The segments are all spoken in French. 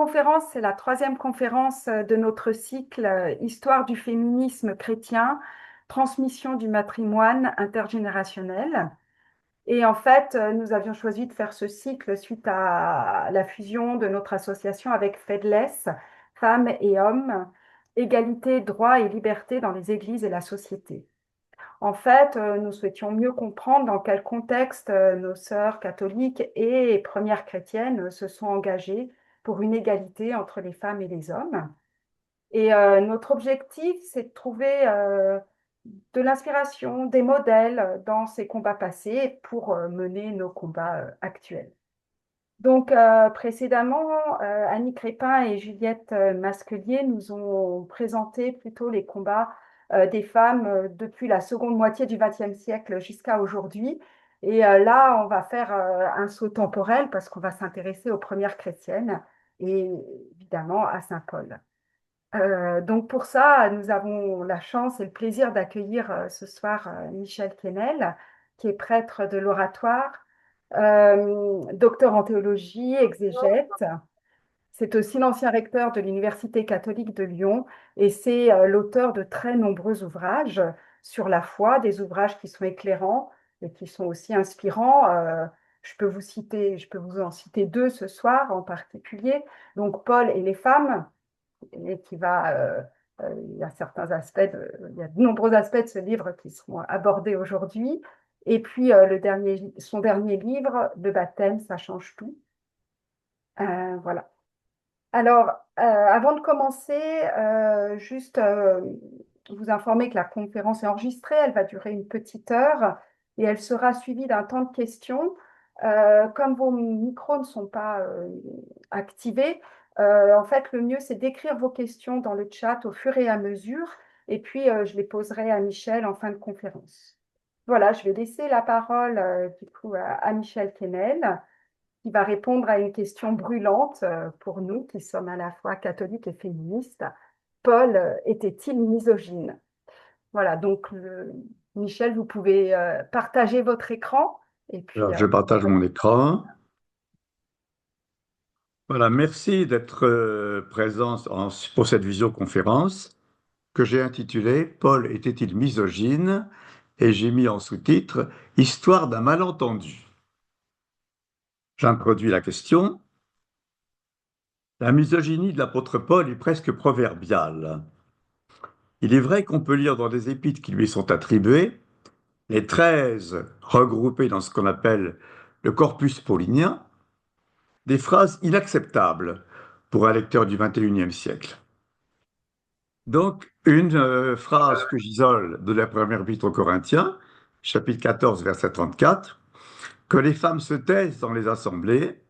conférence, c'est la troisième conférence de notre cycle Histoire du féminisme chrétien, transmission du matrimoine intergénérationnel. Et en fait, nous avions choisi de faire ce cycle suite à la fusion de notre association avec Fedless, Femmes et Hommes, Égalité, droits et liberté dans les églises et la société. En fait, nous souhaitions mieux comprendre dans quel contexte nos sœurs catholiques et premières chrétiennes se sont engagées pour une égalité entre les femmes et les hommes. Et notre objectif, c'est de trouver de l'inspiration, des modèles dans ces combats passés pour mener nos combats actuels. Donc, précédemment, Annie Crépin et Juliette Masquelier nous ont présenté plutôt les combats des femmes depuis la seconde moitié du XXe siècle jusqu'à aujourd'hui. Et là, on va faire un saut temporel parce qu'on va s'intéresser aux premières chrétiennes et évidemment à Saint Paul. Donc pour ça, nous avons la chance et le plaisir d'accueillir ce soir Michel Quesnel, qui est prêtre de l'Oratoire, docteur en théologie, exégète. C'est aussi l'ancien recteur de l'Université catholique de Lyon et c'est l'auteur de très nombreux ouvrages sur la foi, des ouvrages qui sont éclairants et qui sont aussi inspirants. Je peux vous en citer deux ce soir en particulier. Donc Paul et les femmes, et qui va, il y a certains aspects, il y a de nombreux aspects de ce livre qui seront abordés aujourd'hui. Et puis son dernier livre, Le baptême, ça change tout. Voilà. Alors, avant de commencer, juste vous informer que la conférence est enregistrée, elle va durer une petite heure et elle sera suivie d'un temps de questions. Comme vos micros ne sont pas activés, en fait, le mieux, c'est d'écrire vos questions dans le chat au fur et à mesure et puis je les poserai à Michel en fin de conférence. Voilà, je vais laisser la parole du coup à Michel Quesnel qui va répondre à une question brûlante pour nous qui sommes à la fois catholiques et féministes. Paul était-il misogyne? Voilà, donc Michel, vous pouvez partager votre écran et puis Alors, je partage mon écran. Voilà, merci d'être présent pour cette visioconférence que j'ai intitulée Paul était-il misogyne? Et j'ai mis en sous-titre Histoire d'un malentendu. J'introduis la question. La misogynie de l'apôtre Paul est presque proverbiale. Il est vrai qu'on peut lire dans des épîtres qui lui sont attribuées, les 13 regroupés dans ce qu'on appelle le corpus paulinien, des phrases inacceptables pour un lecteur du XXIe siècle. Donc, une phrase que j'isole de la première épître aux Corinthiens, chapitre 14, verset 34, que les femmes se taisent dans les assemblées,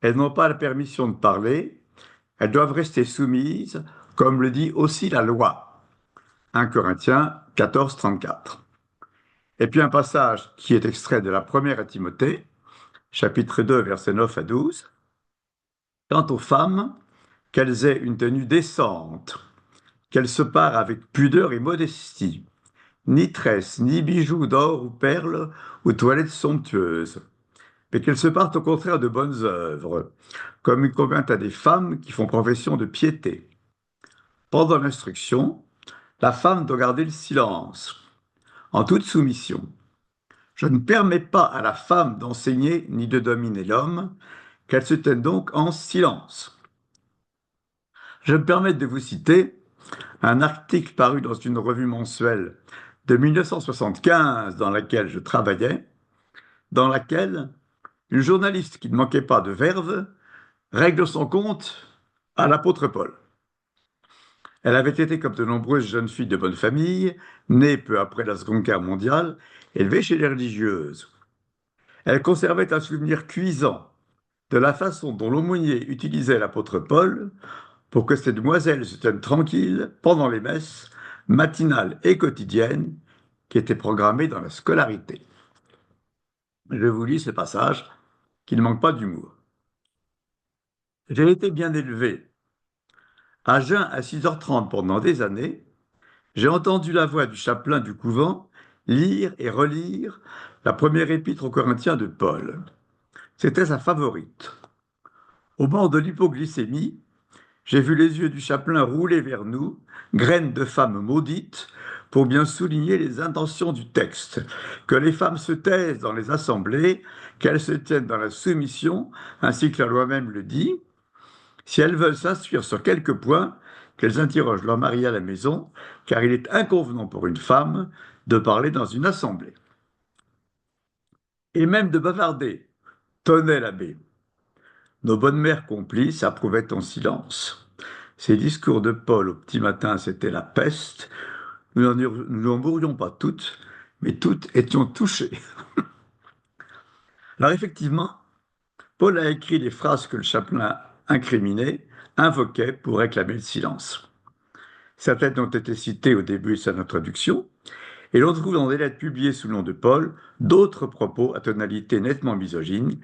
elles n'ont pas la permission de parler, elles doivent rester soumises, comme le dit aussi la loi. 1 Corinthiens 14, 34. Et puis un passage qui est extrait de la première à Timothée, chapitre 2, versets 9 à 12. Quant aux femmes, qu'elles aient une tenue décente, qu'elles se parent avec pudeur et modestie, ni tresses, ni bijoux d'or ou perles, ou toilettes somptueuses, mais qu'elles se partent au contraire de bonnes œuvres, comme il convient à des femmes qui font profession de piété. Pendant l'instruction, la femme doit garder le silence, en toute soumission. Je ne permets pas à la femme d'enseigner ni de dominer l'homme, qu'elle se tienne donc en silence. Je me permets de vous citer un article paru dans une revue mensuelle de 1975 dans laquelle je travaillais, dans laquelle une journaliste qui ne manquait pas de verve règle son compte à l'apôtre Paul. Elle avait été, comme de nombreuses jeunes filles de bonne famille, nées peu après la Seconde Guerre mondiale, élevée chez les religieuses. Elle conservait un souvenir cuisant de la façon dont l'aumônier utilisait l'apôtre Paul pour que ces demoiselles se tiennent tranquilles pendant les messes matinales et quotidiennes qui étaient programmées dans la scolarité. Je vous lis ce passage qui ne manque pas d'humour. J'ai été bien élevé. À jeun à 6h30 pendant des années, j'ai entendu la voix du chapelain du couvent lire et relire la première épître aux Corinthiens de Paul. C'était sa favorite. Au bord de l'hypoglycémie, j'ai vu les yeux du chapelain rouler vers nous, graines de femmes maudites, pour bien souligner les intentions du texte, que les femmes se taisent dans les assemblées, qu'elles se tiennent dans la soumission, ainsi que la loi même le dit. Si elles veulent s'instruire sur quelques points, qu'elles interrogent leur mari à la maison, car il est inconvenant pour une femme de parler dans une assemblée. Et même de bavarder, tonnait l'abbé. Nos bonnes mères complices approuvaient en silence. Ces discours de Paul au petit matin, c'était la peste. Nous n'en mourions pas toutes, mais toutes étions touchées. Alors effectivement, Paul a écrit les phrases que le chapelain incriminait, invoquait pour réclamer le silence. Certaines ont été citées au début de sa introduction, et l'on trouve dans des lettres publiées sous le nom de Paul d'autres propos à tonalité nettement misogyne,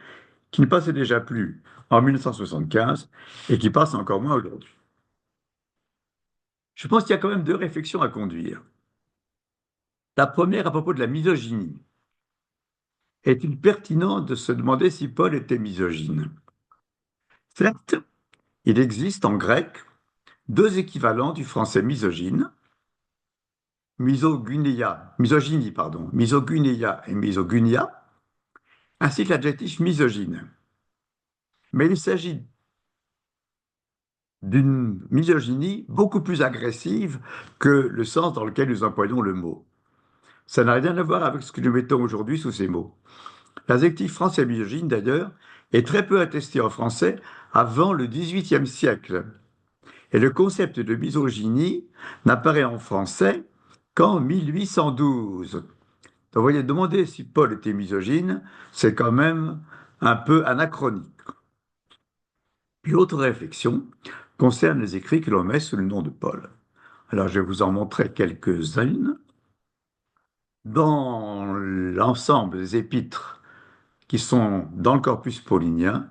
qui ne passaient déjà plus en 1975 et qui passent encore moins aujourd'hui. Je pense qu'il y a quand même deux réflexions à conduire. La première à propos de la misogynie. Est-il pertinent de se demander si Paul était misogyne? Certes, il existe en grec deux équivalents du français misogyne, misogynia et misogynia, ainsi que l'adjectif misogyne. Mais il s'agit d'une misogynie beaucoup plus agressive que le sens dans lequel nous employons le mot. Ça n'a rien à voir avec ce que nous mettons aujourd'hui sous ces mots. L'adjectif français misogyne, d'ailleurs, est très peu attesté en français avant le XVIIIe siècle. Et le concept de misogynie n'apparaît en français qu'en 1812. Donc, vous voyez, demander si Paul était misogyne, c'est quand même un peu anachronique. Puis l'autre réflexion concerne les écrits que l'on met sous le nom de Paul. Alors, je vais vous en montrer quelques-unes. Dans l'ensemble des épîtres qui sont dans le corpus paulinien,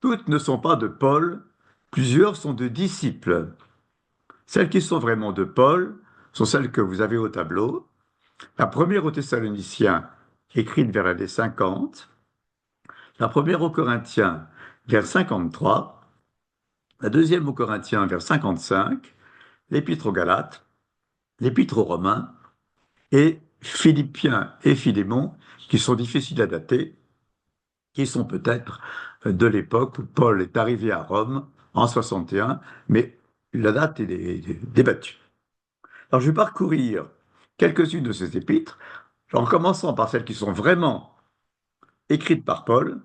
toutes ne sont pas de Paul, plusieurs sont de disciples. Celles qui sont vraiment de Paul sont celles que vous avez au tableau. La première aux Thessaloniciens, écrite vers l'année 50, la première aux Corinthiens, vers 53, la deuxième aux Corinthiens, vers 55, l'épître aux Galates, l'épître aux Romains, et Philippiens et Philémon, qui sont difficiles à dater, qui sont peut-être de l'époque où Paul est arrivé à Rome en 61, mais la date est débattue. Alors je vais parcourir quelques-unes de ces épîtres, en commençant par celles qui sont vraiment écrites par Paul,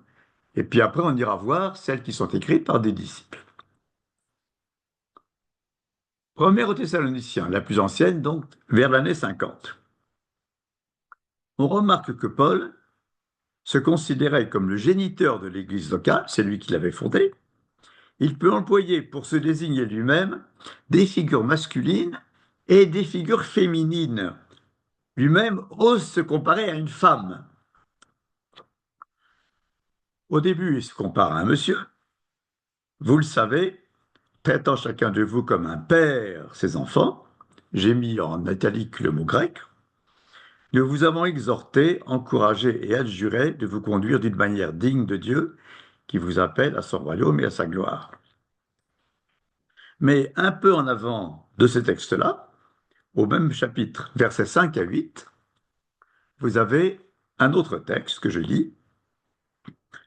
et puis après on ira voir celles qui sont écrites par des disciples. Première aux Thessaloniciens, la plus ancienne, donc vers l'année 50. On remarque que Paul se considérait comme le géniteur de l'Église locale, c'est lui qui l'avait fondée. Il peut employer pour se désigner lui-même des figures masculines et des figures féminines. Lui-même ose se comparer à une femme. Au début, il se compare à un monsieur. Vous le savez, traitant chacun de vous comme un père ses enfants. J'ai mis en italique le mot grec. Nous vous avons exhorté, encouragé et adjuré de vous conduire d'une manière digne de Dieu qui vous appelle à son royaume et à sa gloire. Mais un peu en avant de ce texte-là, au même chapitre, versets 5 à 8, vous avez un autre texte que je lis.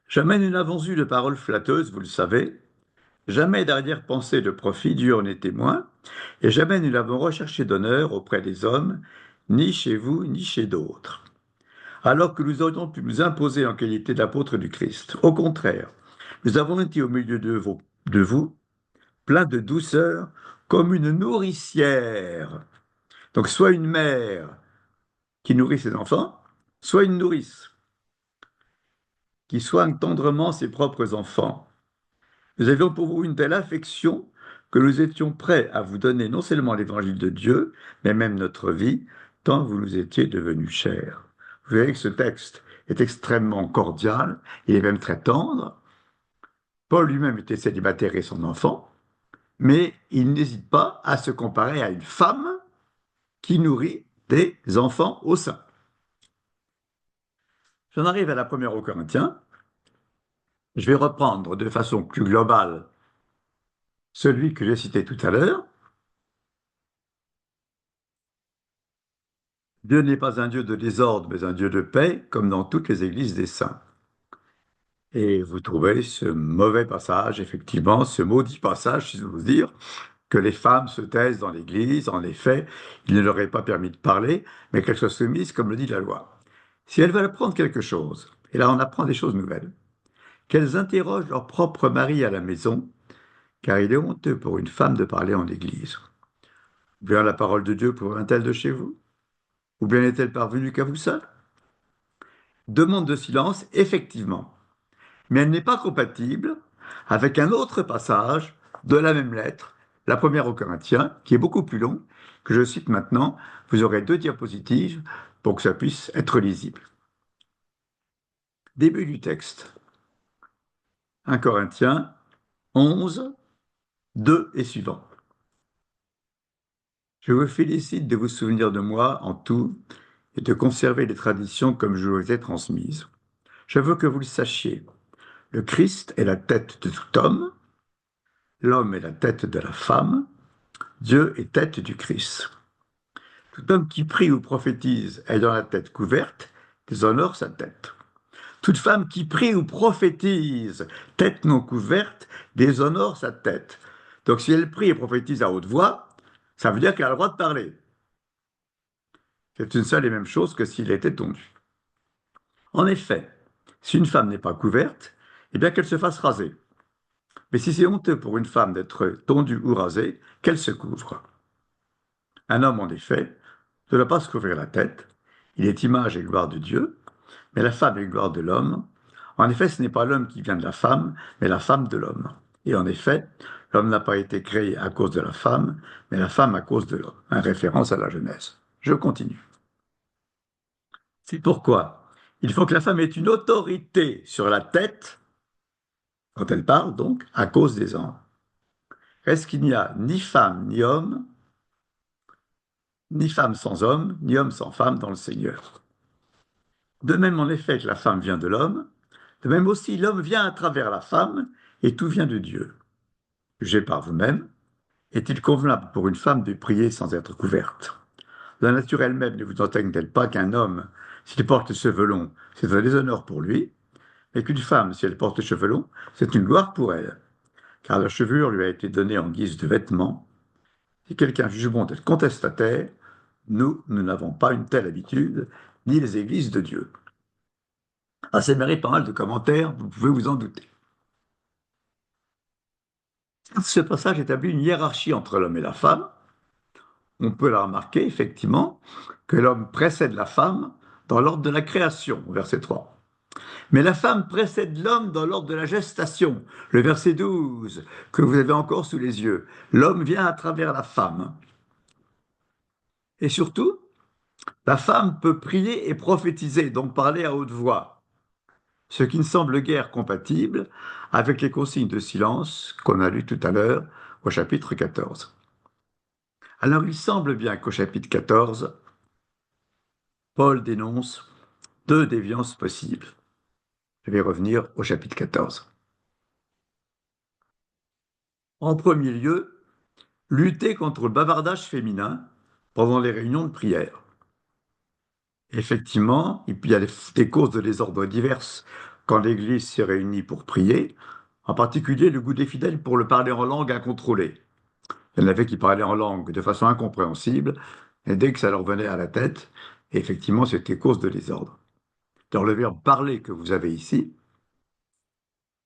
Jamais nous n'avons eu de paroles flatteuses, vous le savez, jamais d'arrière-pensée de profit, Dieu en est témoin, et jamais nous n'avons recherché d'honneur auprès des hommes, ni chez vous, ni chez d'autres. Alors que nous aurions pu nous imposer en qualité d'apôtres du Christ. Au contraire, nous avons été au milieu de vous pleins de douceur, comme une nourricière. Donc, soit une mère qui nourrit ses enfants, soit une nourrice qui soigne tendrement ses propres enfants. Nous avions pour vous une telle affection que nous étions prêts à vous donner non seulement l'évangile de Dieu, mais même notre vie, tant vous nous étiez devenus chers. Vous verrez que ce texte est extrêmement cordial, il est même très tendre. Paul lui-même était célibataire et son enfant, mais il n'hésite pas à se comparer à une femme qui nourrit des enfants au sein. J'en arrive à la première aux Corinthiens. Je vais reprendre de façon plus globale celui que j'ai cité tout à l'heure. Dieu n'est pas un Dieu de désordre, mais un Dieu de paix, comme dans toutes les églises des saints. Et vous trouvez ce mauvais passage, effectivement, ce maudit passage, si je vous dire, que les femmes se taisent dans l'Église. En effet, il ne leur est pas permis de parler, mais qu'elles soient soumises, comme le dit la loi. Si elles veulent apprendre quelque chose, et là on apprend des choses nouvelles, qu'elles interrogent leur propre mari à la maison, car il est honteux pour une femme de parler en Église. Ou bien la parole de Dieu provient-elle de chez vous? Ou bien est-elle parvenue qu'à vous seul? Demande de silence, effectivement, mais elle n'est pas compatible avec un autre passage de la même lettre, la première aux Corinthiens, qui est beaucoup plus long, que je cite maintenant. Vous aurez 2 diapositives pour que ça puisse être lisible. Début du texte. 1 Corinthiens 11, 2 et suivant. Je vous félicite de vous souvenir de moi en tout et de conserver les traditions comme je vous les ai transmises. Je veux que vous le sachiez. Le Christ est la tête de tout homme, l'homme est la tête de la femme, Dieu est tête du Christ. Tout homme qui prie ou prophétise ayant la tête couverte déshonore sa tête. Toute femme qui prie ou prophétise tête non couverte déshonore sa tête. Donc si elle prie et prophétise à haute voix, ça veut dire qu'elle a le droit de parler. C'est une seule et même chose que s'il était tondu. En effet, si une femme n'est pas couverte, eh bien qu'elle se fasse raser. Mais si c'est honteux pour une femme d'être tondue ou rasée, qu'elle se couvre. Un homme, en effet, ne doit pas se couvrir la tête. Il est image et gloire de Dieu, mais la femme est gloire de l'homme. En effet, ce n'est pas l'homme qui vient de la femme, mais la femme de l'homme. Et en effet, l'homme n'a pas été créé à cause de la femme, mais la femme à cause de l'homme. En référence à la Genèse. Je continue. C'est pourquoi il faut que la femme ait une autorité sur la tête, quand elle parle donc, à cause des hommes. Est-ce qu'il n'y a ni femme ni homme, ni femme sans homme, ni homme sans femme dans le Seigneur? De même, en effet, que la femme vient de l'homme, de même aussi l'homme vient à travers la femme, et tout vient de Dieu. Jugez par vous-même, est-il convenable pour une femme de prier sans être couverte? La nature elle-même ne vous enseigne-t-elle pas qu'un homme, s'il porte les cheveux longs, c'est un déshonneur pour lui, mais qu'une femme, si elle porte les cheveux longs, c'est une gloire pour elle, car la chevelure lui a été donnée en guise de vêtement. Si quelqu'un juge bon d'être contestataire, nous n'avons pas une telle habitude, ni les églises de Dieu. Ah, ça mérite pas mal de commentaires, vous pouvez vous en douter. Ce passage établit une hiérarchie entre l'homme et la femme. On peut la remarquer, effectivement, que l'homme précède la femme dans l'ordre de la création, au verset 3. Mais la femme précède l'homme dans l'ordre de la gestation, le verset 12, que vous avez encore sous les yeux. L'homme vient à travers la femme. Et surtout, la femme peut prier et prophétiser, donc parler à haute voix, ce qui ne semble guère compatible avec les consignes de silence qu'on a lues tout à l'heure au chapitre 14. Alors il semble bien qu'au chapitre 14, Paul dénonce 2 déviances possibles. Je vais revenir au chapitre 14. En premier lieu, lutter contre le bavardage féminin pendant les réunions de prière. Effectivement, il y a des causes de désordre diverses quand l'Église s'est réunie pour prier, en particulier le goût des fidèles pour le parler en langue incontrôlée. Il y en avait qui parlaient en langue de façon incompréhensible, et dès que ça leur venait à la tête, effectivement, c'était cause de désordre. Dans le verbe parler que vous avez ici,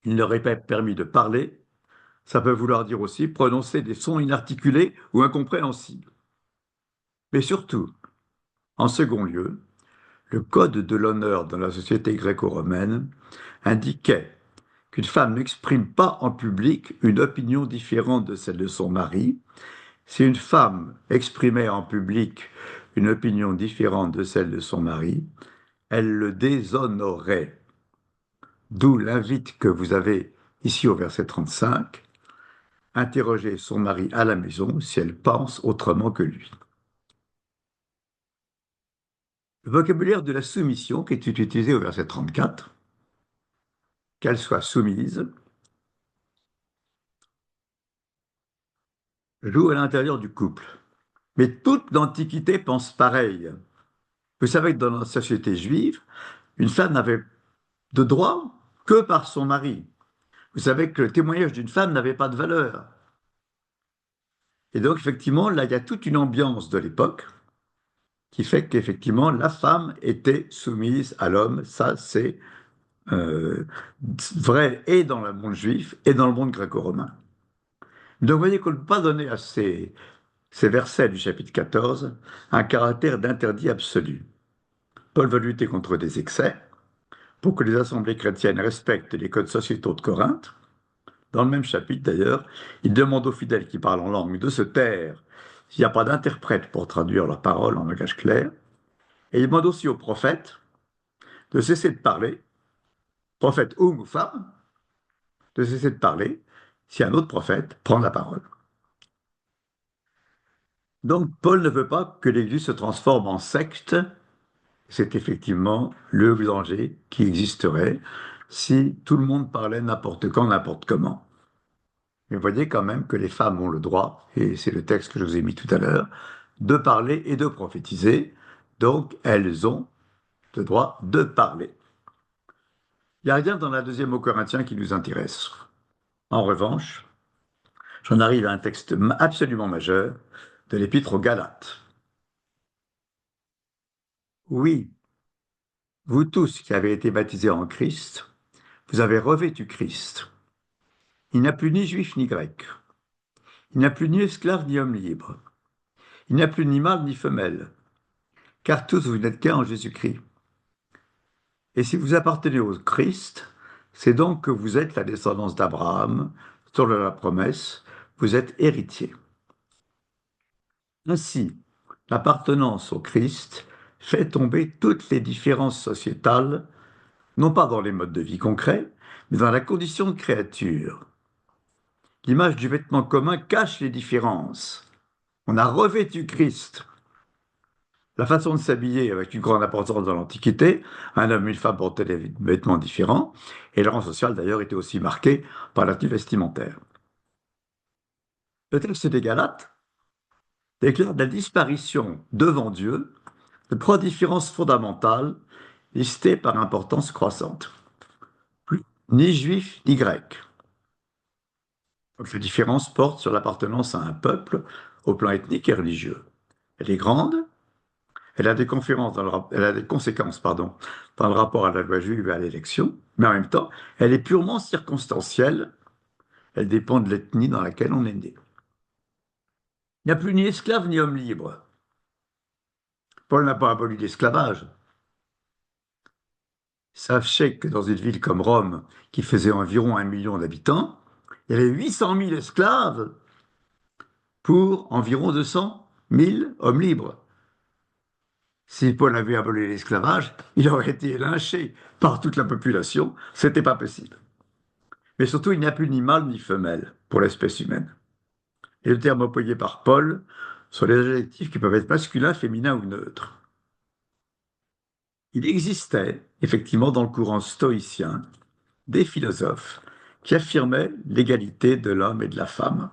il leur est pas permis de parler, ça peut vouloir dire aussi prononcer des sons inarticulés ou incompréhensibles. Mais surtout, en second lieu, le code de l'honneur dans la société gréco-romaine indiquait qu'une femme n'exprime pas en public une opinion différente de celle de son mari. Si une femme exprimait en public une opinion différente de celle de son mari, elle le déshonorait. D'où l'invite que vous avez ici au verset 35, interroger son mari à la maison si elle pense autrement que lui. Le vocabulaire de la soumission qui est utilisé au verset 34, qu'elle soit soumise, joue à l'intérieur du couple. Mais toute l'Antiquité pense pareil. Vous savez que dans la société juive, une femme n'avait de droit que par son mari. Vous savez que le témoignage d'une femme n'avait pas de valeur. Et donc, effectivement, là, il y a toute une ambiance de l'époque qui fait qu'effectivement, la femme était soumise à l'homme. Ça, c'est euh, vrai et dans le monde juif et dans le monde gréco-romain. Donc, vous voyez qu'on ne peut pas donner à ces versets du chapitre 14 un caractère d'interdit absolu. Paul veut lutter contre des excès pour que les assemblées chrétiennes respectent les codes sociétaux de Corinthe. Dans le même chapitre, d'ailleurs, il demande aux fidèles qui parlent en langue de se taire s'il n'y a pas d'interprète pour traduire leurs paroles en langage clair. Et il demande aussi aux prophètes de cesser de parler, prophète homme ou femme, de cesser de parler si un autre prophète prend la parole. Donc Paul ne veut pas que l'Église se transforme en secte. C'est effectivement le danger qui existerait si tout le monde parlait n'importe quand, n'importe comment. Mais vous voyez quand même que les femmes ont le droit, et c'est le texte que je vous ai mis tout à l'heure, de parler et de prophétiser. Donc elles ont le droit de parler. Il n'y a rien dans la deuxième aux Corinthiens qui nous intéresse. En revanche, j'en arrive à un texte absolument majeur de l'Épître aux Galates. Oui, vous tous qui avez été baptisés en Christ, vous avez revêtu Christ. Il n'y a plus ni juif ni grec. Il n'y a plus ni esclave ni homme libre. Il n'y a plus ni mâle ni femelle, car tous vous n'êtes qu'un en Jésus-Christ. Et si vous appartenez au Christ, c'est donc que vous êtes la descendance d'Abraham, sur la promesse, vous êtes héritier. Ainsi, l'appartenance au Christ fait tomber toutes les différences sociétales, non pas dans les modes de vie concrets, mais dans la condition de créature. L'image du vêtement commun cache les différences. On a revêtu Christ. La façon de s'habiller avec une grande importance dans l'Antiquité, un homme et une femme portaient des vêtements différents, et le rang social d'ailleurs était aussi marqué par la tenue vestimentaire. Le texte des Galates déclare la disparition devant Dieu de trois différences fondamentales listées par importance croissante. Ni juif ni grec. Donc la différence porte sur l'appartenance à un peuple au plan ethnique et religieux. Elle est grande, elle a des conséquences dans le rapport à la loi juive et à l'élection, mais en même temps, elle est purement circonstancielle, elle dépend de l'ethnie dans laquelle on est né. Il n'y a plus ni esclave ni homme libre. Paul n'a pas aboli l'esclavage. Sachez que dans une ville comme Rome, qui faisait environ 1 million d'habitants, il y avait 800 000 esclaves pour environ 200 000 hommes libres. Si Paul avait aboli l'esclavage, il aurait été lynché par toute la population. C'était pas possible. Mais surtout, il n'y a plus ni mâle ni femelle pour l'espèce humaine. Et le terme employé par Paul sont les adjectifs qui peuvent être masculins, féminins ou neutres. Il existait, effectivement, dans le courant stoïcien, des philosophes qui affirmaient l'égalité de l'homme et de la femme.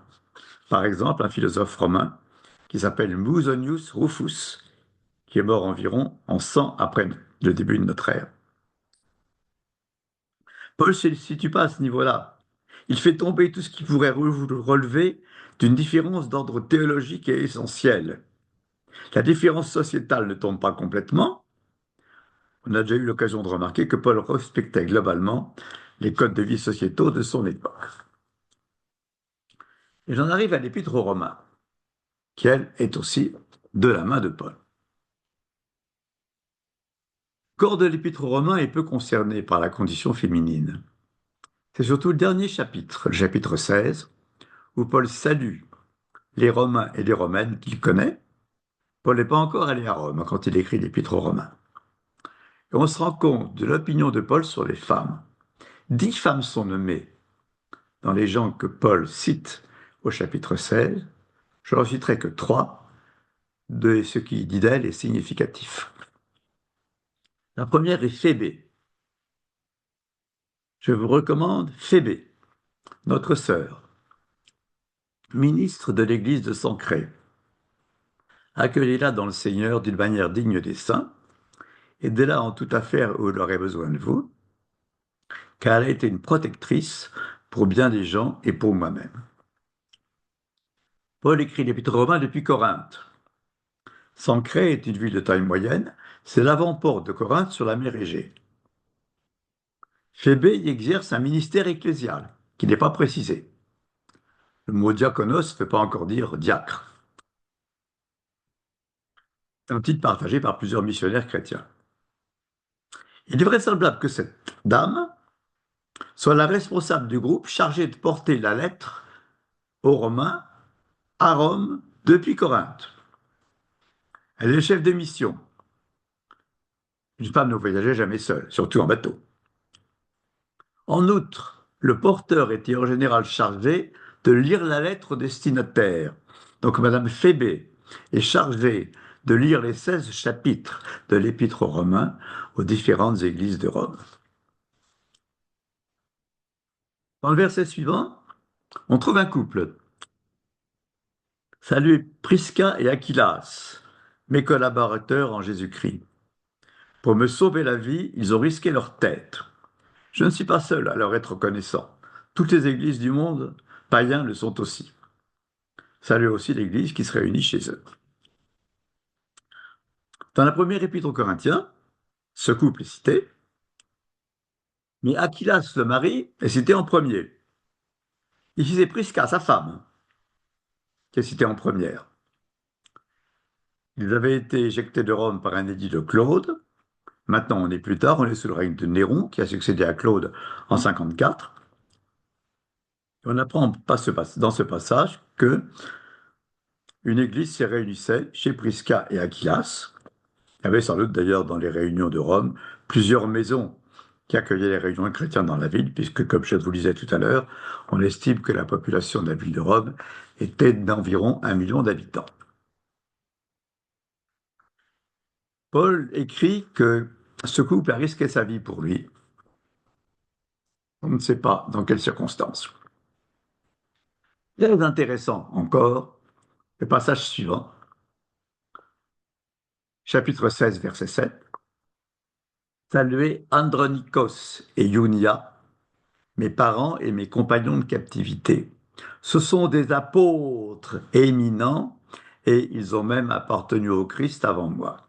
Par exemple, un philosophe romain qui s'appelle Musonius Rufus, qui est mort environ en 100 après le début de notre ère. Paul ne se situe pas à ce niveau-là. Il fait tomber tout ce qui pourrait relever d'une différence d'ordre théologique et essentiel. La différence sociétale ne tombe pas complètement. On a déjà eu l'occasion de remarquer que Paul respectait globalement les codes de vie sociétaux de son époque. Et j'en arrive à l'Épître aux Romains, qui, elle, est aussi de la main de Paul. Le corps de l'Épître aux Romains est peu concerné par la condition féminine. C'est surtout le dernier chapitre, le chapitre 16, où Paul salue les Romains et les Romaines qu'il connaît. Paul n'est pas encore allé à Rome quand il écrit l'Épître aux Romains. Et on se rend compte de l'opinion de Paul sur les femmes. 10 femmes sont nommées dans les gens que Paul cite au chapitre 16. Je n'en citerai que 3 de ce qu'il dit d'elle est significatif. La première est Phébé. Je vous recommande Phébé, notre sœur, ministre de l'Église de Sancré. Accueillez-la dans le Seigneur d'une manière digne des saints, aidez-la en toute affaire où elle aurait besoin de vous, car elle a été une protectrice pour bien des gens et pour moi-même. Paul écrit l'Épître aux Romains depuis Corinthe. Sancré est une ville de taille moyenne, c'est l'avant-porte de Corinthe sur la mer Égée. Phébé y exerce un ministère ecclésial, qui n'est pas précisé. Le mot diaconos ne veut pas encore dire diacre. C'est un titre partagé par plusieurs missionnaires chrétiens. Il est vraisemblable que cette dame soit la responsable du groupe chargé de porter la lettre aux Romains à Rome depuis Corinthe. Elle est chef de mission. Une femme ne voyageait jamais seule, surtout en bateau. En outre, le porteur était en général chargé de lire la lettre au destinataire. Donc Madame Phébé est chargée de lire les 16 chapitres de l'Épître aux Romains aux différentes églises de Rome. Dans le verset suivant, on trouve un couple. Saluez Prisca et Aquilas, mes collaborateurs en Jésus-Christ. Pour me sauver la vie, ils ont risqué leur tête. Je ne suis pas seul à leur être reconnaissant. Toutes les églises du monde païens le sont aussi. Saluez aussi l'église qui se réunit chez eux. Dans la première épître aux Corinthiens, ce couple est cité, mais Aquilas, le mari, est cité en premier. Ici, c'est Prisca, sa femme, qui est citée en première. Ils avaient été éjectés de Rome par un édit de Claude. Maintenant, on est plus tard, on est sous le règne de Néron, qui a succédé à Claude en 54. On apprend dans ce passage que une église s'est réunissait chez Prisca et Aquilas. Il y avait sans doute d'ailleurs dans les réunions de Rome plusieurs maisons qui accueillaient les réunions chrétiennes dans la ville, puisque, comme je vous le disais tout à l'heure, on estime que la population de la ville de Rome était d'environ 1 million d'habitants. Paul écrit que ce couple a risqué sa vie pour lui. On ne sait pas dans quelles circonstances. Très intéressant encore, le passage suivant, chapitre 16, verset 7. Saluez Andronikos et Iunia, mes parents et mes compagnons de captivité. Ce sont des apôtres éminents et ils ont même appartenu au Christ avant moi.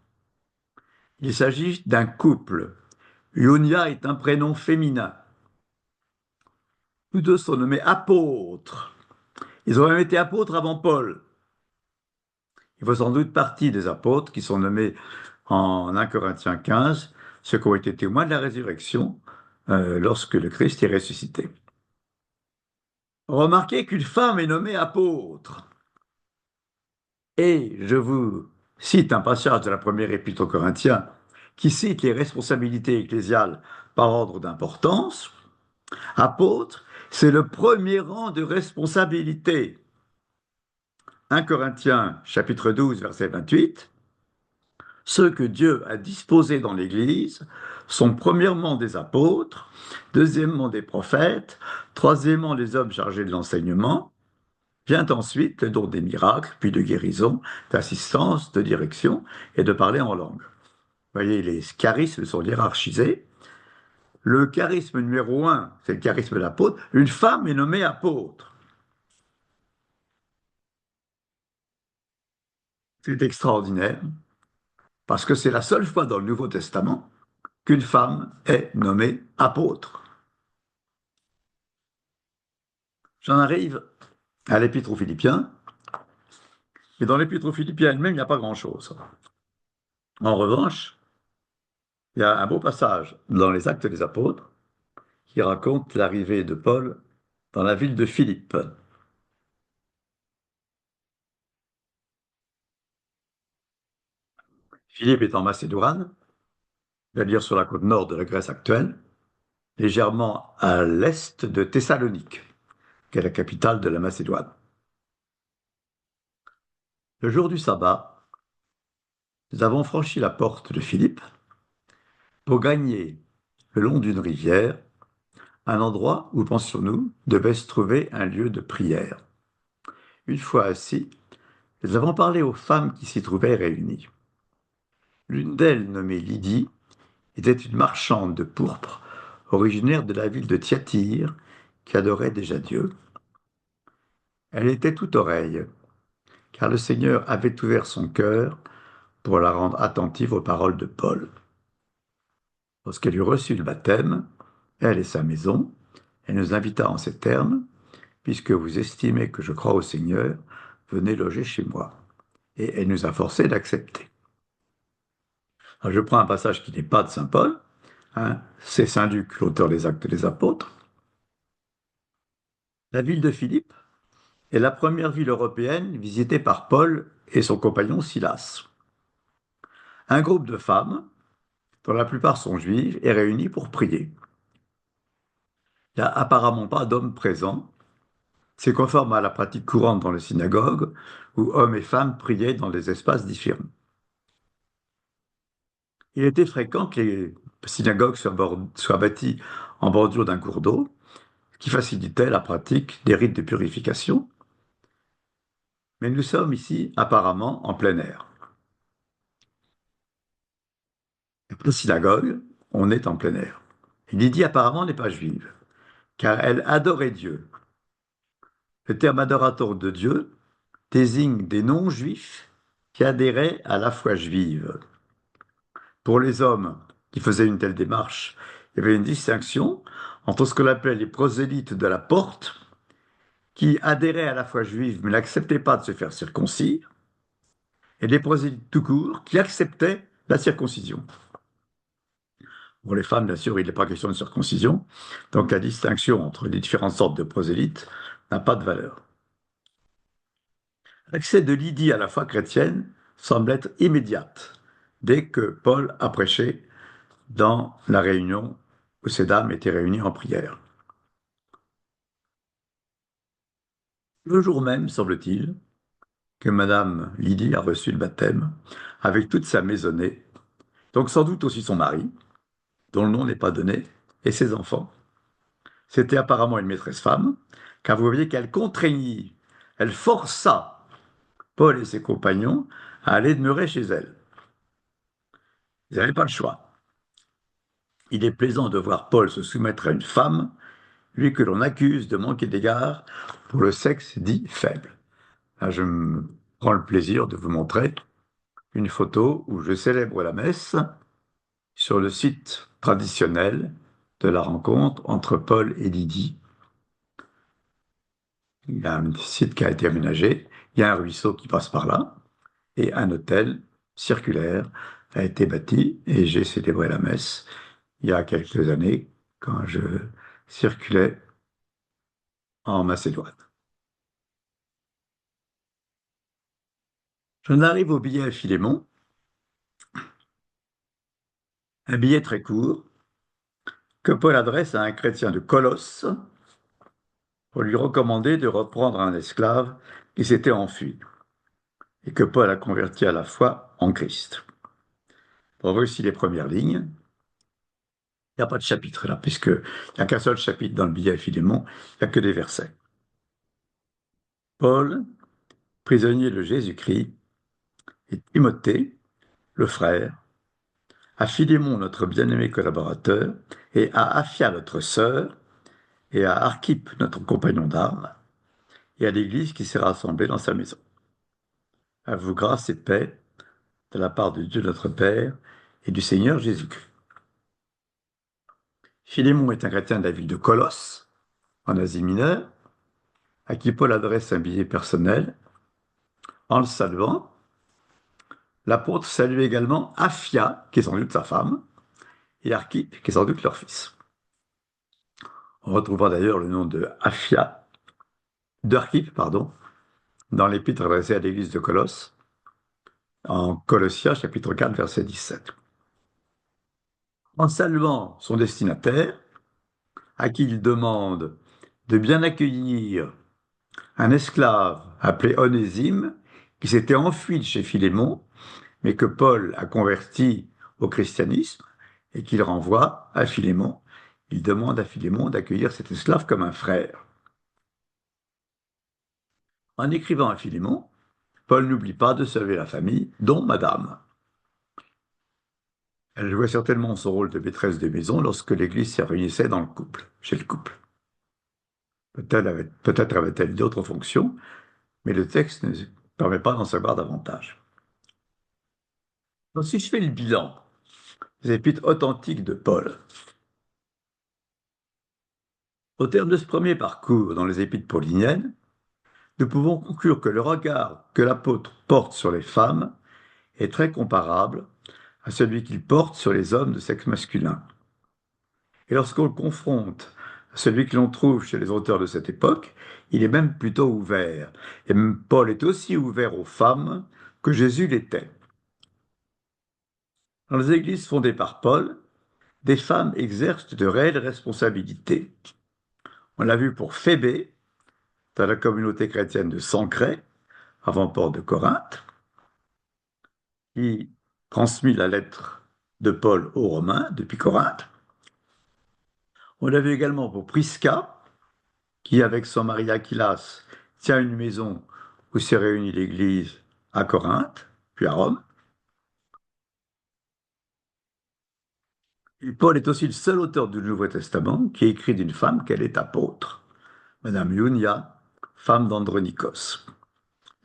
Il s'agit d'un couple. Iunia est un prénom féminin. Tous deux sont nommés apôtres. Ils ont même été apôtres avant Paul. Il faut sans doute partie des apôtres qui sont nommés en 1 Corinthiens 15, ceux qui ont été témoins de la résurrection lorsque le Christ est ressuscité. Remarquez qu'une femme est nommée apôtre. Et je vous cite un passage de la première épître aux Corinthiens qui cite les responsabilités ecclésiales par ordre d'importance. Apôtre, c'est le premier rang de responsabilité. 1 Corinthiens chapitre 12, verset 28. Ceux que Dieu a disposés dans l'Église sont premièrement des apôtres, deuxièmement des prophètes, troisièmement les hommes chargés de l'enseignement. Vient ensuite le don des miracles, puis de guérison, d'assistance, de direction et de parler en langue. Vous voyez, les charismes sont hiérarchisés. Le charisme numéro 1, c'est le charisme de l'apôtre. Une femme est nommée apôtre. C'est extraordinaire, parce que c'est la seule fois dans le Nouveau Testament qu'une femme est nommée apôtre. J'en arrive à l'Épître aux Philippiens, mais dans l'Épître aux Philippiens elle-même, il n'y a pas grand-chose. En revanche, il y a un beau passage dans les Actes des Apôtres qui raconte l'arrivée de Paul dans la ville de Philippe. Philippe est en Macédoine, c'est-à-dire sur la côte nord de la Grèce actuelle, légèrement à l'est de Thessalonique, qui est la capitale de la Macédoine. Le jour du sabbat, nous avons franchi la porte de Philippe pour gagner le long d'une rivière un endroit où, pensions-nous, devait se trouver un lieu de prière. Une fois assis, nous avons parlé aux femmes qui s'y trouvaient réunies. L'une d'elles, nommée Lydie, était une marchande de pourpre, originaire de la ville de Thyatire, qui adorait déjà Dieu. Elle était toute oreille, car le Seigneur avait ouvert son cœur pour la rendre attentive aux paroles de Paul. Lorsqu'elle eut reçu le baptême, elle et sa maison, elle nous invita en ces termes: puisque vous estimez que je crois au Seigneur, venez loger chez moi. Et elle nous a forcés d'accepter. Alors, je prends un passage qui n'est pas de saint Paul, hein, c'est saint Luc, l'auteur des Actes des Apôtres. La ville de Philippe est la première ville européenne visitée par Paul et son compagnon Silas. Un groupe de femmes, dont la plupart sont juives, est réuni pour prier. Il n'y a apparemment pas d'hommes présents. C'est conforme à la pratique courante dans les synagogues, où hommes et femmes priaient dans des espaces différents. Il était fréquent que les synagogues soient bâties en bordure d'un cours d'eau, ce qui facilitait la pratique des rites de purification. Mais nous sommes ici apparemment en plein air. La synagogue, on est en plein air. Et Lydie apparemment n'est pas juive, car elle adorait Dieu. Le terme adorateur de Dieu désigne des non-juifs qui adhéraient à la foi juive. Pour les hommes qui faisaient une telle démarche, il y avait une distinction entre ce qu'on appelait les prosélytes de la porte, qui adhéraient à la foi juive mais n'acceptaient pas de se faire circoncire, et les prosélytes tout court qui acceptaient la circoncision. Pour les femmes, bien sûr, il n'est pas question de circoncision, donc la distinction entre les différentes sortes de prosélytes n'a pas de valeur. L'accès de Lydie à la foi chrétienne semble être immédiate dès que Paul a prêché dans la réunion où ces dames étaient réunies en prière. Le jour même, semble-t-il, que Madame Lydie a reçu le baptême, avec toute sa maisonnée, donc sans doute aussi son mari, dont le nom n'est pas donné, et ses enfants. C'était apparemment une maîtresse femme, car vous voyez qu'elle contraignit, elle força Paul et ses compagnons à aller demeurer chez elle. Ils n'avaient pas le choix. Il est plaisant de voir Paul se soumettre à une femme, lui que l'on accuse de manquer d'égard pour le sexe dit faible. Là, je me prends le plaisir de vous montrer une photo où je célèbre la messe sur le site traditionnel de la rencontre entre Paul et Lydie. Il y a un site qui a été aménagé, il y a un ruisseau qui passe par là, et un hôtel circulaire a été bâti, et j'ai célébré la messe il y a quelques années quand je circulais en Macédoine. J'en arrive au billet à Philémon, un billet très court que Paul adresse à un chrétien de Colosse pour lui recommander de reprendre un esclave qui s'était enfui et que Paul a converti à la foi en Christ. On voit ici les premières lignes. Il n'y a pas de chapitre là, puisqu'il n'y a qu'un seul chapitre dans le billet à Philémon, il n'y a que des versets. Paul, prisonnier de Jésus-Christ, et Timothée, le frère, à Philémon, notre bien-aimé collaborateur, et à Aphia, notre sœur, et à Archippe, notre compagnon d'armes, et à l'Église qui s'est rassemblée dans sa maison. À vous grâce et paix de la part de Dieu notre Père et du Seigneur Jésus-Christ. Philémon est un chrétien de la ville de Colosse, en Asie mineure, à qui Paul adresse un billet personnel. En le saluant, l'apôtre salue également Aphia, qui est sans doute sa femme, et Archippe, qui est sans doute leur fils. On retrouvera d'ailleurs le nom de Aphia, d'Archippe, pardon, dans l'épître adressée à l'église de Colosse, en Colossiens chapitre 4, verset 17. En saluant son destinataire, à qui il demande de bien accueillir un esclave appelé Onésime, qui s'était enfui de chez Philémon, mais que Paul a converti au christianisme et qu'il renvoie à Philémon. Il demande à Philémon d'accueillir cet esclave comme un frère. En écrivant à Philémon, Paul n'oublie pas de sauver la famille, dont Madame. Elle jouait certainement son rôle de maîtresse de maison lorsque l'Église se réunissait dans le couple, chez le couple. Peut-être avait-elle d'autres fonctions, mais le texte ne permet pas d'en savoir davantage. Donc, si je fais le bilan des épîtres authentiques de Paul, au terme de ce premier parcours dans les épîtres pauliniennes, nous pouvons conclure que le regard que l'apôtre porte sur les femmes est très comparable à celui qu'il porte sur les hommes de sexe masculin. Et lorsqu'on le confronte à celui que l'on trouve chez les auteurs de cette époque, il est même plutôt ouvert. Et même Paul est aussi ouvert aux femmes que Jésus l'était. Dans les églises fondées par Paul, des femmes exercent de réelles responsabilités. On l'a vu pour Phébé, dans la communauté chrétienne de Sancré, avant-port de Corinthe, qui transmit la lettre de Paul aux Romains depuis Corinthe. On l'a vu également pour Prisca, qui, avec son mari Aquilas, tient une maison où s'est réunie l'Église à Corinthe, puis à Rome. Et Paul est aussi le seul auteur du Nouveau Testament qui écrit d'une femme qu'elle est apôtre, Madame Iunia, femme d'Andronikos,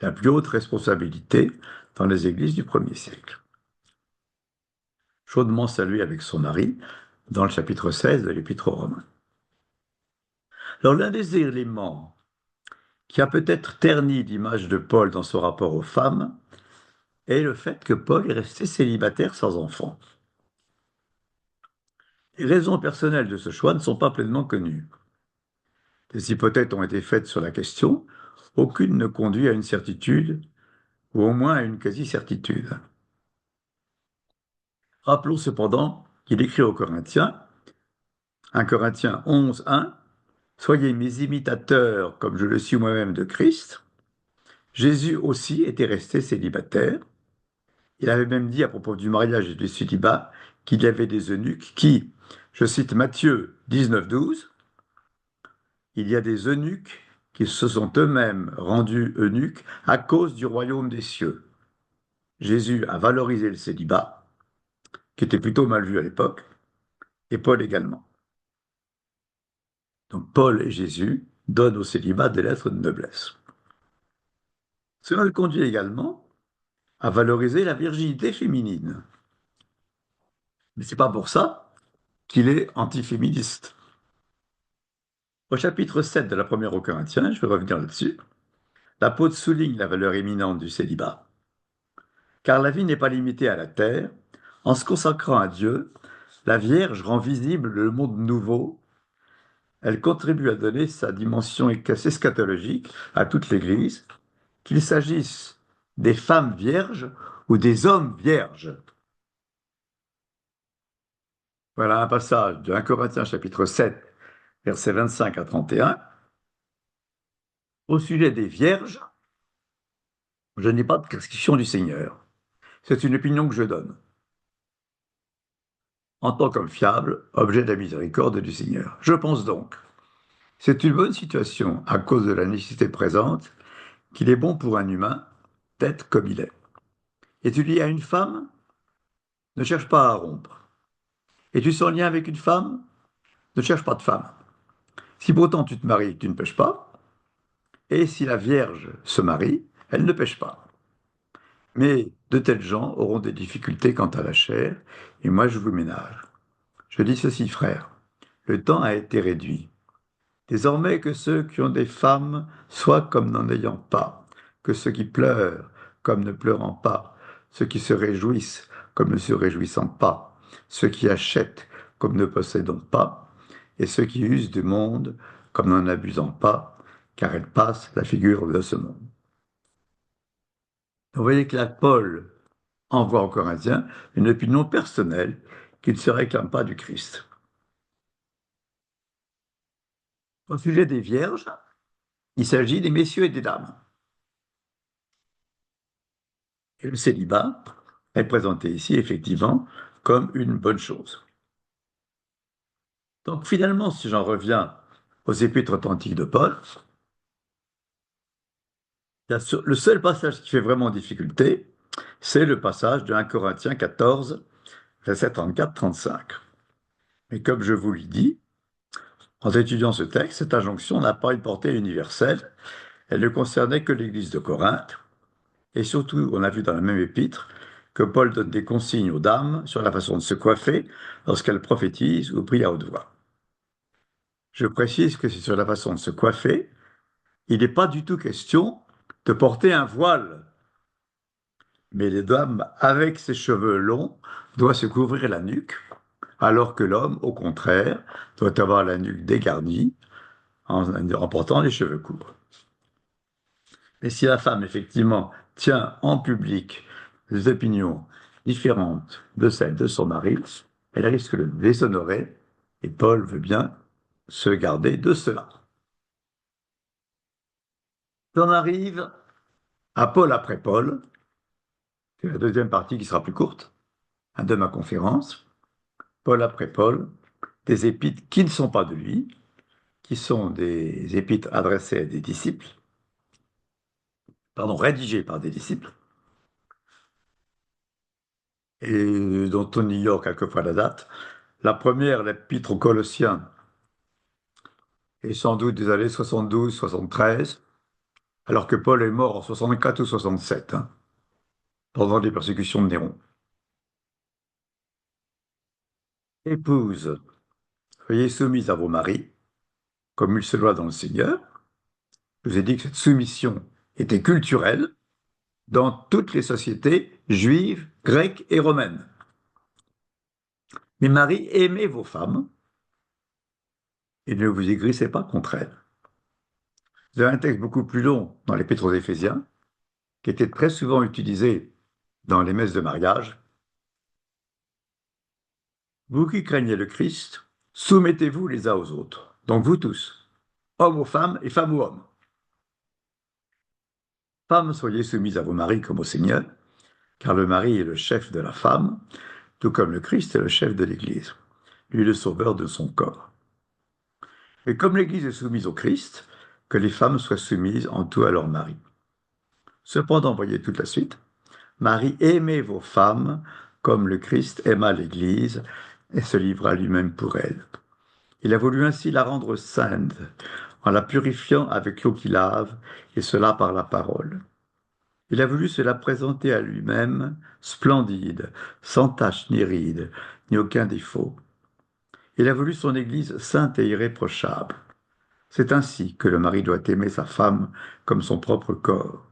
la plus haute responsabilité dans les églises du 1er siècle. Chaudement saluée avec son mari dans le chapitre 16 de l'Épître aux Romains. Alors l'un des éléments qui a peut-être terni l'image de Paul dans son rapport aux femmes est le fait que Paul est resté célibataire sans enfant. Les raisons personnelles de ce choix ne sont pas pleinement connues. Des hypothèses ont été faites sur la question, aucune ne conduit à une certitude, ou au moins à une quasi-certitude. Rappelons cependant qu'il écrit aux Corinthiens, 1 Corinthiens 11, 1, « Soyez mes imitateurs comme je le suis moi-même de Christ ». Jésus aussi était resté célibataire. Il avait même dit à propos du mariage et du célibat qu'il y avait des eunuques qui, je cite Matthieu 19, 12, il y a des eunuques qui se sont eux-mêmes rendus eunuques à cause du royaume des cieux. Jésus a valorisé le célibat, qui était plutôt mal vu à l'époque, et Paul également. Donc Paul et Jésus donnent au célibat des lettres de noblesse. Cela le conduit également à valoriser la virginité féminine. Mais ce n'est pas pour ça qu'il est antiféministe. Au chapitre 7 de la première aux Corinthiens, je vais revenir là-dessus, l'apôtre souligne la valeur éminente du célibat. Car la vie n'est pas limitée à la terre. En se consacrant à Dieu, la Vierge rend visible le monde nouveau. Elle contribue à donner sa dimension eschatologique à toute l'Église, qu'il s'agisse des femmes vierges ou des hommes vierges. Voilà un passage de 1 Corinthiens chapitre 7, versets 25 à 31. Au sujet des vierges, je n'ai pas de prescription du Seigneur. C'est une opinion que je donne, en tant qu'homme fiable, objet de la miséricorde du Seigneur. Je pense donc, c'est une bonne situation à cause de la nécessité présente qu'il est bon pour un humain d'être comme il est. Es-tu lié à une femme? Ne cherche pas à rompre. Es-tu sans lien avec une femme? Ne cherche pas de femme. Si pourtant tu te maries, tu ne pêches pas. Et si la Vierge se marie, elle ne pêche pas. Mais de tels gens auront des difficultés quant à la chair, et moi je vous ménage. Je dis ceci, frère, le temps a été réduit. Désormais que ceux qui ont des femmes soient comme n'en ayant pas, que ceux qui pleurent comme ne pleurant pas, ceux qui se réjouissent comme ne se réjouissant pas, ceux qui achètent comme ne possédant pas, et ceux qui usent du monde comme n'en abusant pas, car elle passe la figure de ce monde. Vous voyez que là, Paul envoie aux Corinthiens une opinion personnelle qui ne se réclame pas du Christ. Au sujet des vierges, il s'agit des messieurs et des dames. Et le célibat est présenté ici, effectivement, comme une bonne chose. Donc finalement, si j'en reviens aux épîtres authentiques de Paul, le seul passage qui fait vraiment difficulté, c'est le passage de 1 Corinthiens 14, versets 34-35. Mais comme je vous l'ai dit, en étudiant ce texte, cette injonction n'a pas une portée universelle. Elle ne concernait que l'Église de Corinthe. Et surtout, on a vu dans la même épître que Paul donne des consignes aux dames sur la façon de se coiffer lorsqu'elles prophétisent ou prient à haute voix. Je précise que c'est sur la façon de se coiffer. Il n'est pas du tout question de porter un voile. Mais les dames, avec ses cheveux longs, doivent se couvrir la nuque, alors que l'homme, au contraire, doit avoir la nuque dégarnie en portant les cheveux courts. Et si la femme, effectivement, tient en public des opinions différentes de celles de son mari, elle risque de le déshonorer, et Paul veut bien se garder de cela. On arrive à Paul après Paul, c'est la deuxième partie qui sera plus courte, de ma conférence. Paul après Paul, des épîtres qui ne sont pas de lui, qui sont des épîtres adressées à des disciples, pardon, rédigées par des disciples, et dont on ignore quelquefois la date. La première, l'épître aux Colossiens, est sans doute des années 72-73, alors que Paul est mort en 64 ou 67, pendant les persécutions de Néron. Épouses, soyez soumises à vos maris, comme il se doit dans le Seigneur. Je vous ai dit que cette soumission était culturelle dans toutes les sociétés juives, grecques et romaines. Mais maris, aimez vos femmes et ne vous aigrissez pas contre elles. Vous avez un texte beaucoup plus long dans l'Épître aux Éphésiens, qui était très souvent utilisé dans les messes de mariage. Vous qui craignez le Christ, soumettez-vous les uns aux autres. Donc vous tous, hommes aux femmes et femmes aux hommes. Femmes, soyez soumises à vos maris comme au Seigneur, car le mari est le chef de la femme, tout comme le Christ est le chef de l'Église, lui le sauveur de son corps. Et comme l'Église est soumise au Christ, que les femmes soient soumises en tout à leur mari. Cependant, voyez toute la suite, Marie, aimez vos femmes comme le Christ aima l'Église et se livra lui-même pour elle. Il a voulu ainsi la rendre sainte, en la purifiant avec l'eau qui lave, et cela par la parole. Il a voulu se la présenter à lui-même, splendide, sans tache ni ride, ni aucun défaut. Il a voulu son Église sainte et irréprochable. C'est ainsi que le mari doit aimer sa femme comme son propre corps.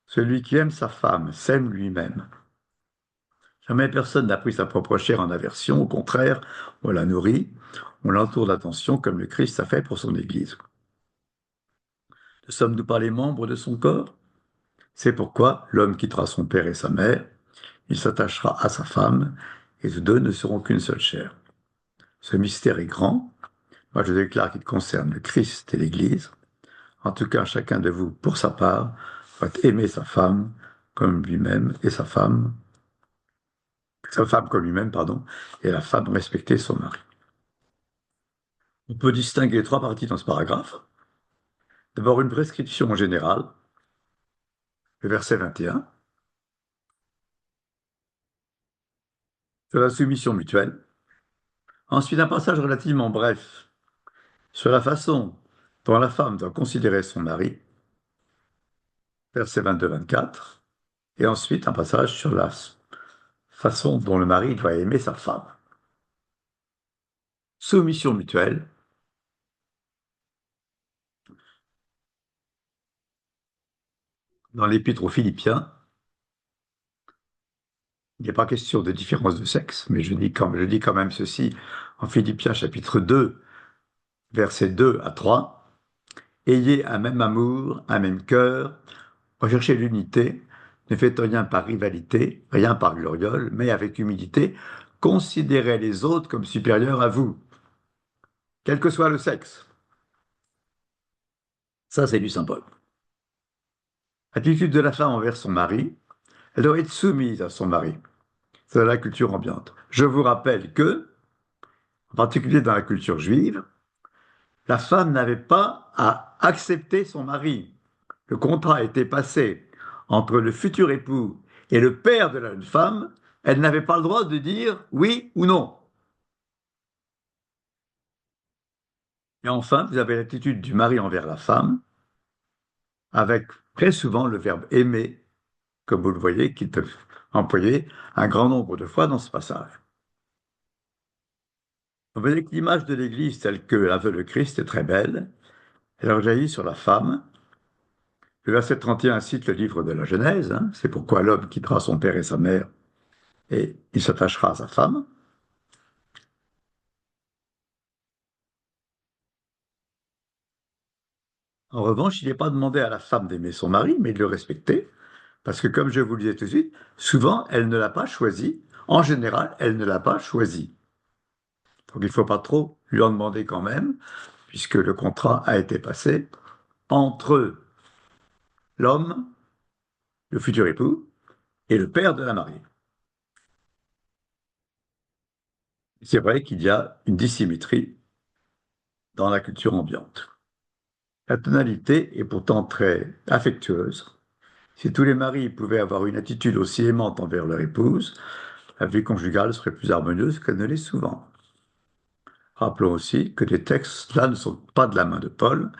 Celui qui aime sa femme s'aime lui-même. Jamais personne n'a pris sa propre chair en aversion, au contraire, on la nourrit, on l'entoure d'attention comme le Christ a fait pour son Église. Ne sommes-nous pas les membres de son corps? C'est pourquoi l'homme quittera son père et sa mère, il s'attachera à sa femme, et tous deux ne seront qu'une seule chair. Ce mystère est grand. Moi, je déclare qu'il concerne le Christ et l'Église. En tout cas, chacun de vous, pour sa part, doit aimer sa femme comme lui-même et sa femme comme lui-même, pardon, et la femme respecter son mari. On peut distinguer trois parties dans ce paragraphe. D'abord, une prescription générale, le verset 21, sur la soumission mutuelle. Ensuite, un passage relativement bref sur la façon dont la femme doit considérer son mari, verset 22-24. Et ensuite, un passage sur la façon dont le mari doit aimer sa femme. Soumission mutuelle. Dans l'Épître aux Philippiens, il n'est pas question de différence de sexe, mais je dis quand même ceci en Philippiens chapitre 2, versets 2 à 3. Ayez un même amour, un même cœur, recherchez l'unité, ne faites rien par rivalité, rien par gloriole, mais avec humilité, considérez les autres comme supérieurs à vous, quel que soit le sexe. Ça, c'est du Saint-Paul. L'attitude de la femme envers son mari, elle doit être soumise à son mari. C'est la culture ambiante. Je vous rappelle que, en particulier dans la culture juive, la femme n'avait pas à accepter son mari. Le contrat a été passé entre le futur époux et le père de la jeune femme. Elle n'avait pas le droit de dire oui ou non. Et enfin, vous avez l'attitude du mari envers la femme, avec très souvent le verbe aimer, comme vous le voyez, qui est employé un grand nombre de fois dans ce passage. Vous voyez que l'image de l'Église telle que la veut le Christ est très belle. Elle rejaillit sur la femme. Le verset 31 cite le livre de la Genèse, hein. C'est pourquoi l'homme quittera son père et sa mère et il s'attachera à sa femme. En revanche, il n'est pas demandé à la femme d'aimer son mari, mais de le respecter, parce que comme je vous le disais tout de suite, souvent elle ne l'a pas choisi. En général, elle ne l'a pas choisi. Donc il ne faut pas trop lui en demander quand même, puisque le contrat a été passé entre l'homme, le futur époux, et le père de la mariée. C'est vrai qu'il y a une dissymétrie dans la culture ambiante. La tonalité est pourtant très affectueuse. Si tous les maris pouvaient avoir une attitude aussi aimante envers leur épouse, la vie conjugale serait plus harmonieuse qu'elle ne l'est souvent. Rappelons aussi que les textes là ne sont pas de la main de Paul.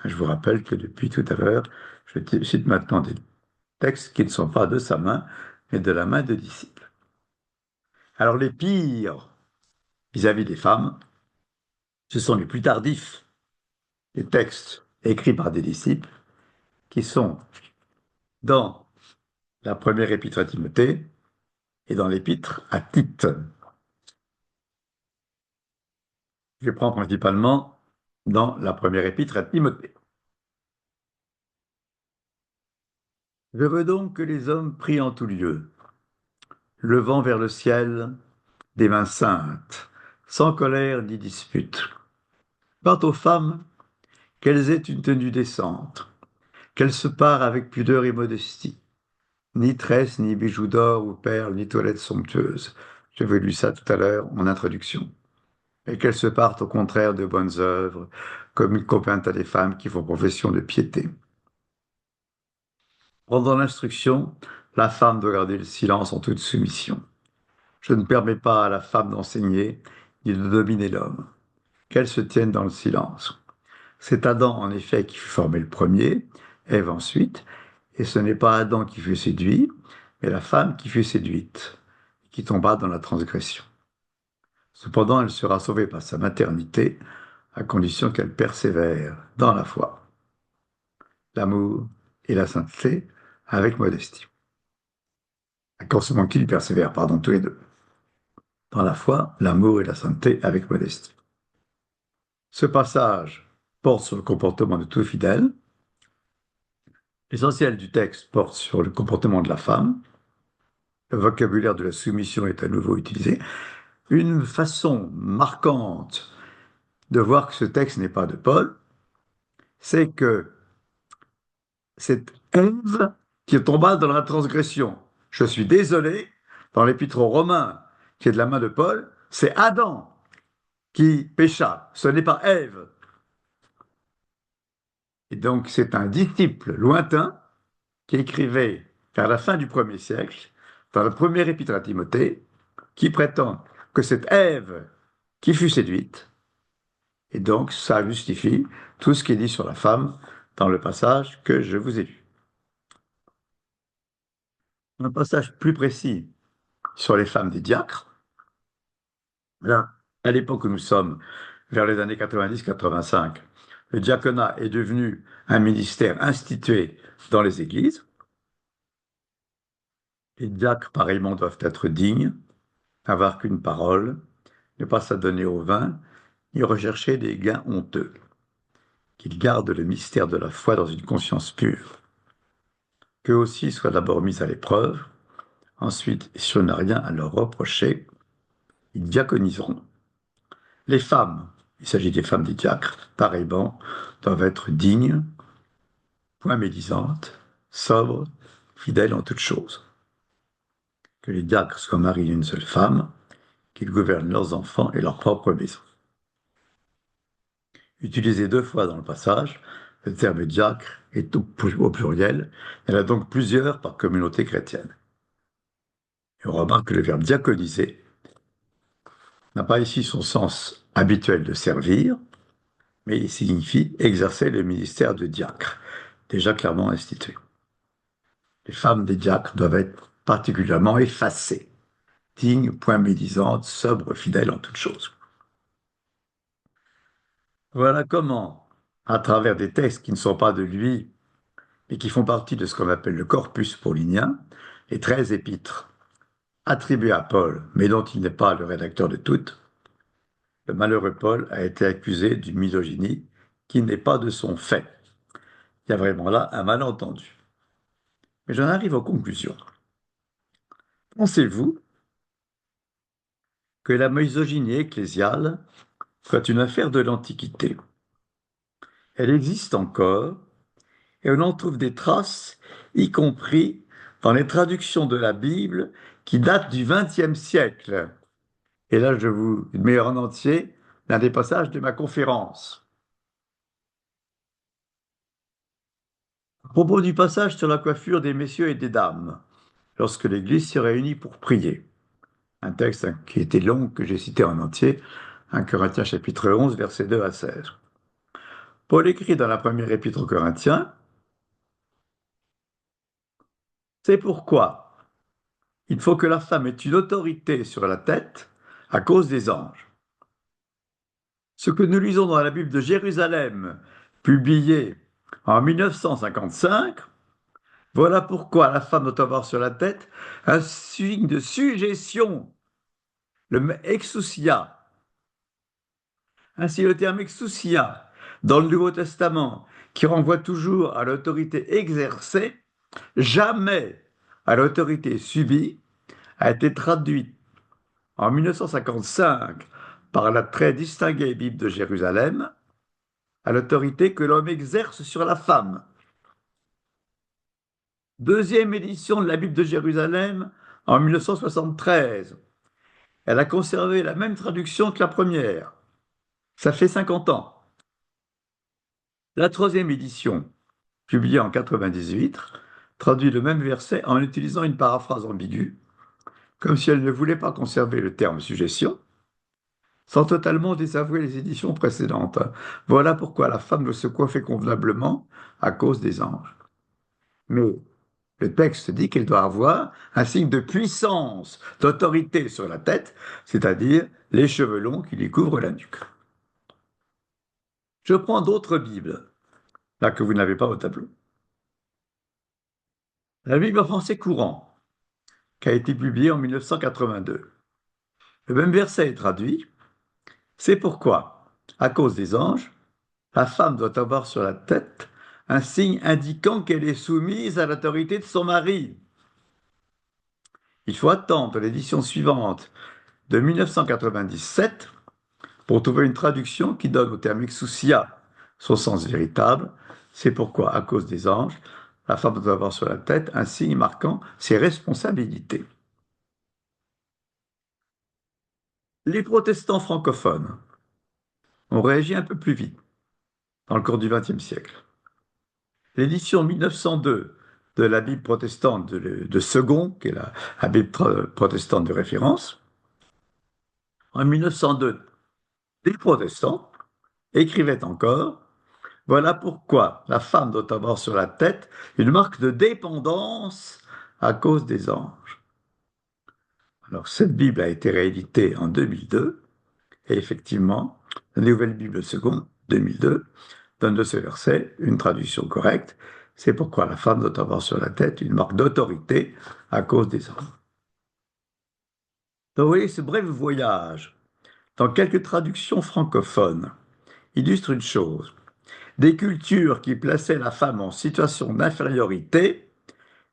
Je vous rappelle que depuis tout à l'heure, je cite maintenant des textes qui ne sont pas de sa main, mais de la main de disciples. Alors les pires vis-à-vis des femmes, ce sont les plus tardifs, les textes écrits par des disciples, qui sont dans la première épître à Timothée et dans l'épître à Tite. Je prends principalement dans la première épître à Timothée. Je veux donc que les hommes prient en tout lieu, levant vers le ciel des mains saintes, sans colère ni dispute. Quant aux femmes, qu'elles aient une tenue décente, qu'elles se parent avec pudeur et modestie, ni tresses, ni bijoux d'or ou perles, ni toilettes somptueuses. J'avais lu ça tout à l'heure en introduction. Et qu'elles se partent au contraire de bonnes œuvres, comme il convient à des femmes qui font profession de piété. Pendant l'instruction, la femme doit garder le silence en toute soumission. Je ne permets pas à la femme d'enseigner ni de dominer l'homme. Qu'elle se tienne dans le silence. C'est Adam, en effet, qui fut formé le premier, Ève ensuite, et ce n'est pas Adam qui fut séduit, mais la femme qui fut séduite, qui tomba dans la transgression. Cependant, elle sera sauvée par sa maternité, à condition qu'elle persévère dans la foi, l'amour et la sainteté avec modestie. À condition qu'il persévère, pardon, tous les deux. Dans la foi, l'amour et la sainteté avec modestie. Ce passage porte sur le comportement de tout fidèle. L'essentiel du texte porte sur le comportement de la femme. Le vocabulaire de la soumission est à nouveau utilisé. Une façon marquante de voir que ce texte n'est pas de Paul, c'est que c'est Ève qui tomba dans la transgression. Je suis désolé, dans l'Épître aux Romains, qui est de la main de Paul, c'est Adam qui pécha, ce n'est pas Ève. Et donc c'est un disciple lointain qui écrivait vers la fin du 1er siècle, dans le premier épître à Timothée, qui prétend que c'est Ève qui fut séduite, et donc ça justifie tout ce qui est dit sur la femme dans le passage que je vous ai lu. Un passage plus précis sur les femmes des diacres. Là, à l'époque où nous sommes, vers les années 90-85, le diaconat est devenu un ministère institué dans les églises. Les diacres, pareillement, doivent être dignes, n'avoir qu'une parole, ne pas s'adonner au vin, ni rechercher des gains honteux. Qu'ils gardent le mystère de la foi dans une conscience pure. Qu'eux aussi soient d'abord mis à l'épreuve, ensuite, si on n'a rien à leur reprocher, ils diaconiseront. Les femmes, il s'agit des femmes des diacres, pareillement, doivent être dignes, point médisantes, sobres, fidèles en toutes choses. Que les diacres soient mariés d'une seule femme, qu'ils gouvernent leurs enfants et leur propre maison. Utilisé 2 fois dans le passage, le terme diacre est au pluriel. Il y en a donc plusieurs par communauté chrétienne. Et on remarque que le verbe diaconiser n'a pas ici son sens habituel de servir, mais il signifie exercer le ministère de diacre, déjà clairement institué. Les femmes des diacres doivent être particulièrement effacées, dignes, point médisantes, sobres, fidèles en toutes choses. Voilà comment, à travers des textes qui ne sont pas de lui, mais qui font partie de ce qu'on appelle le corpus paulinien, les 13 épîtres attribuées à Paul, mais dont il n'est pas le rédacteur de toutes, le malheureux Paul a été accusé d'une misogynie qui n'est pas de son fait. Il y a vraiment là un malentendu. Mais j'en arrive aux conclusions. Pensez-vous que la misogynie ecclésiale soit une affaire de l'Antiquité? Elle existe encore et on en trouve des traces, y compris dans les traductions de la Bible qui datent du XXe siècle. Et là, je vous mets en entier l'un des passages de ma conférence. À propos du passage sur la coiffure des messieurs et des dames, lorsque l'Église se réunit pour prier. Un texte qui était long, que j'ai cité en entier, 1 Corinthiens chapitre 11, versets 2 à 16. Paul écrit dans la première épître aux Corinthiens, c'est pourquoi il faut que la femme ait une autorité sur la tête à cause des anges. Ce que nous lisons dans la Bible de Jérusalem, publiée en 1955, voilà pourquoi la femme doit avoir sur la tête un signe de sujétion, le exousia. Ainsi, le terme exousia, dans le Nouveau Testament, qui renvoie toujours à l'autorité exercée, jamais à l'autorité subie, a été traduit en 1955 par la très distinguée Bible de Jérusalem, à l'autorité que l'homme exerce sur la femme. Deuxième édition de la Bible de Jérusalem en 1973. Elle a conservé la même traduction que la première. Ça fait 50 ans. La troisième édition, publiée en 98, traduit le même verset en utilisant une paraphrase ambiguë, comme si elle ne voulait pas conserver le terme suggestion, sans totalement désavouer les éditions précédentes. Voilà pourquoi la femme doit se coiffer convenablement à cause des anges. Mais le texte dit qu'elle doit avoir un signe de puissance, d'autorité sur la tête, c'est-à-dire les cheveux longs qui lui couvrent la nuque. Je prends d'autres Bibles, là que vous n'avez pas au tableau. La Bible en français courant, qui a été publiée en 1982. Le même verset est traduit. C'est pourquoi, à cause des anges, la femme doit avoir sur la tête un signe indiquant qu'elle est soumise à l'autorité de son mari. Il faut attendre l'édition suivante de 1997 pour trouver une traduction qui donne au terme exousia son sens véritable. C'est pourquoi, à cause des anges, la femme doit avoir sur la tête un signe marquant ses responsabilités. Les protestants francophones ont réagi un peu plus vite dans le cours du XXe siècle. L'édition 1902 de la Bible protestante de Second, qui est la Bible protestante de référence, en 1902, les protestants écrivaient encore: voilà pourquoi la femme doit avoir sur la tête une marque de dépendance à cause des anges. Alors, cette Bible a été rééditée en 2002, et effectivement, la Nouvelle Bible seconde, 2002, donne de ce verset une traduction correcte. C'est pourquoi la femme doit avoir sur la tête une marque d'autorité à cause des anges. Donc, vous voyez, ce bref voyage dans quelques traductions francophones illustre une chose. Des cultures qui plaçaient la femme en situation d'infériorité,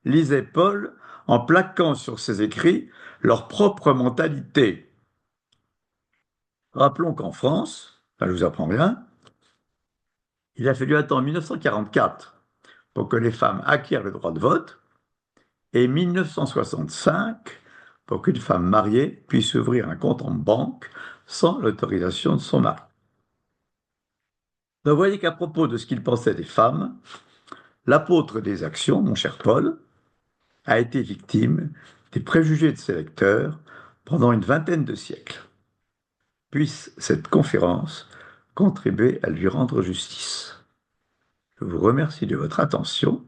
lisait Paul en plaquant sur ses écrits leur propre mentalité. Rappelons qu'en France, là je vous apprends rien, il a fallu attendre 1944 pour que les femmes acquièrent le droit de vote et 1965 pour qu'une femme mariée puisse ouvrir un compte en banque sans l'autorisation de son mari. Donc, vous voyez qu'à propos de ce qu'il pensait des femmes, l'apôtre des actions, mon cher Paul, a été victime des préjugés de ses lecteurs pendant une vingtaine de siècles. Puisse cette conférence contribuer à lui rendre justice. Je vous remercie de votre attention